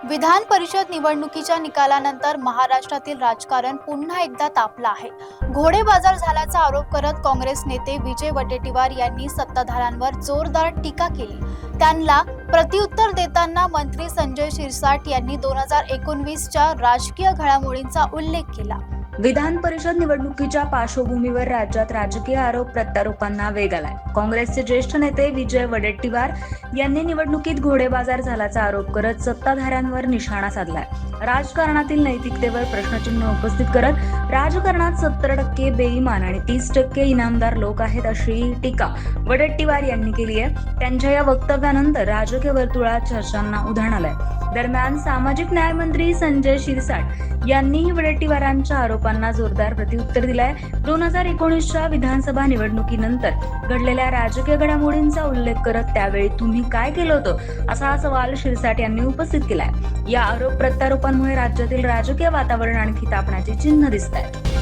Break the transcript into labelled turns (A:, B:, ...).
A: विधान परिषद निवडणुकीच्या निकालानंतर महाराष्ट्रातील राजकारण पुन्हा एकदा तापलं आहे. घोडेबाजार झाल्याचा आरोप करत काँग्रेस नेते विजय वडेट्टीवार यांनी सत्ताधाऱ्यांवर जोरदार टीका केली. त्यांना प्रत्युत्तर देताना मंत्री संजय शिरसाट यांनी 2019च्या राजकीय घडामोडींचा उल्लेख केला.
B: विधान परिषद निवडणुकीच्या पार्श्वभूमीवर राज्यात राजकीय आरोप प्रत्यारोपांना वेग आलाय. काँग्रेसचे ज्येष्ठ नेते विजय वडेट्टीवार यांनी निवडणुकीत घोडेबाजार झाल्याचा आरोप करत सत्ताधाऱ्यांवर निशाणा साधलाय. राजकारणातील नैतिकतेवर प्रश्नचिन्ह उपस्थित करत राजकारणात 70% बेईमान आणि 30% इनामदार लोक आहेत अशी टीका वडेट्टीवार यांनी केली आहे. त्यांच्या या वक्तव्यानंतर राजकीय वर्तुळात चर्चांना उधाण आलंय. दरम्यान सामाजिक न्याय मंत्री संजय शिरसाट यांनीही वडेट्टीवारांच्या आरोपांना जोरदार प्रत्युत्तर दिलंय. 2019च्या विधानसभा निवडणुकीनंतर घडलेल्या राजकीय घडामोडींचा उल्लेख करत त्यावेळी तुम्ही काय केलं होतं असा सवाल शिरसाट यांनी उपस्थित केलाय. या आरोप प्रत्यारोपांमुळे राज्यातील राजकीय वातावरण आणखी तापण्याची चिन्ह दिसत आहेत.